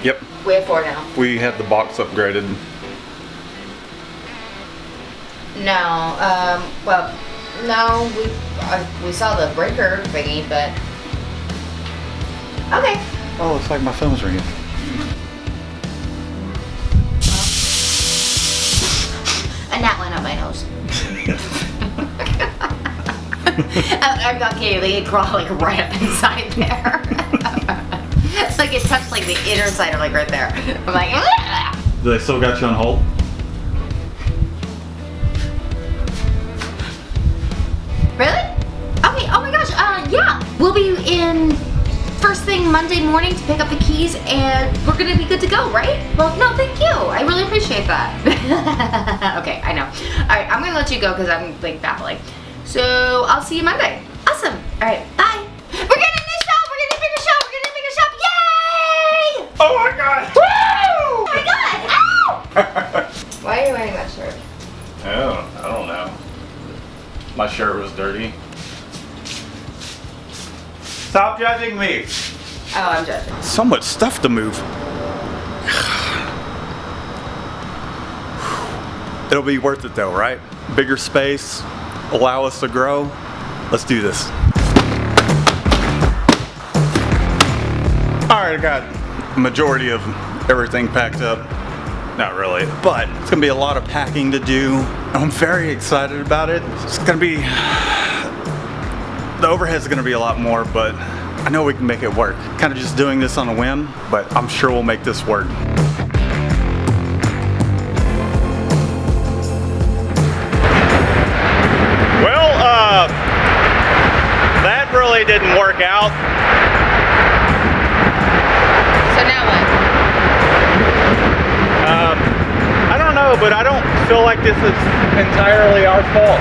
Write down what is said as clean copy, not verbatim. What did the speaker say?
Yep. We have 4 now. We had the box upgraded. No, well, no, we saw the breaker thingy, but okay. Oh, it's like my phone's ringing. A gnat went up my nose. I'm not kidding. They could crawl like right up inside there. It's like it touched like the inner side, or like right there. I'm like, ah! Do they still got you on hold? Really? Okay. Oh my gosh. Yeah. We'll be in first thing Monday morning to pick up the keys, and we're gonna be good to go, right? Well, no, thank you. I really appreciate that. Okay, I know. All right, I'm gonna let you go because I'm like babbling. So I'll see you Monday. Awesome. All right. Bye. We're getting this shop. We're getting a bigger shop. We're getting a bigger shop. Yay! Oh my god! Woo! Oh my god! Ow! Why are you wearing that shirt? Oh, I don't know. My shirt was dirty. Stop judging me. Oh, I'm judging. So much stuff to move. It'll be worth it though, right? Bigger space, allow us to grow. Let's do this. All right, I got a majority of everything packed up. Not really, but it's gonna be a lot of packing to do. I'm very excited about it. It's gonna be, the overhead's gonna be a lot more, but I know we can make it work. Kind of just doing this on a whim, but I'm sure we'll make this work. Well, that really didn't work out. So now what? I don't know, but I don't feel like this is entirely our fault.